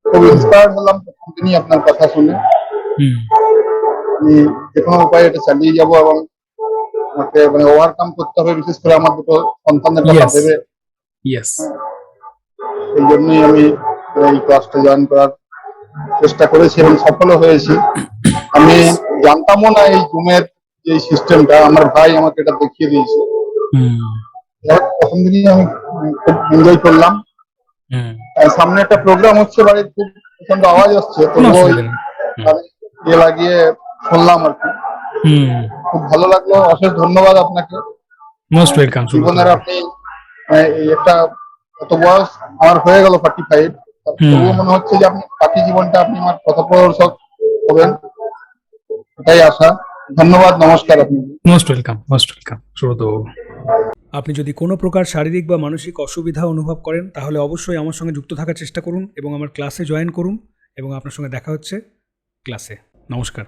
খুব ইন্সপায়ার্ড হলাম প্রথম দিনই আপনার কথা শুনে। হুম। আমি যে কোনো উপায়ে এটা চালিয়ে যাবো এবং আমাকে মানে ওভারকাম করতে হবে, বিশেষ করে আমার দুটো সন্তানের কথা ইয়েস, ভেবে। ইয়েস। এই জন্যই আমি এই ক্লাসটা জয়েন করার চেষ্টা করেছি এবং সফলও হয়েছি। আমি জানতামও না এই জুমের যে সিস্টেমটা, আমার ভাই আমাকে এটা দেখিয়ে দিয়েছে। হুম, প্রথম দিনই আমি খুব এনজয় করলাম। হুম। সামনে একটা প্রোগ্রাম হচ্ছে, বাড়ির খুব প্রচন্ড আওয়াজ আসছে, কোনো তবুও ওই অসুবিধা নেই। হুম, ইয়ে লাগিয়ে শুনলাম আর কি। হুম। খুব ভালো লাগলো, অশেষ ধন্যবাদ আপনাকে। মোস্ট ওয়েলকাম, সুব্রত জীবনের বাবু। আপনি এই একটা এত বয়স আমার হয়ে গেল 45, হুম। তবুও মনে হচ্ছে যে আপনি বাকি জীবনটা আপনি আমার পথপ্রদর্শক হবেন, এটাই আশা। ধন্যবাদ, নমস্কার আপনাকে। Most welcome, most welcome, Subrata বাবু। আপনি যদি কোনো প্রকার শারীরিক বা মানসিক অসুবিধা অনুভব করেন তাহলে অবশ্যই আমার সঙ্গে যুক্ত থাকার চেষ্টা করুন এবং আমার ক্লাসে জয়েন করুন, এবং আপনার সঙ্গে দেখা হচ্ছে ক্লাসে। নমস্কার।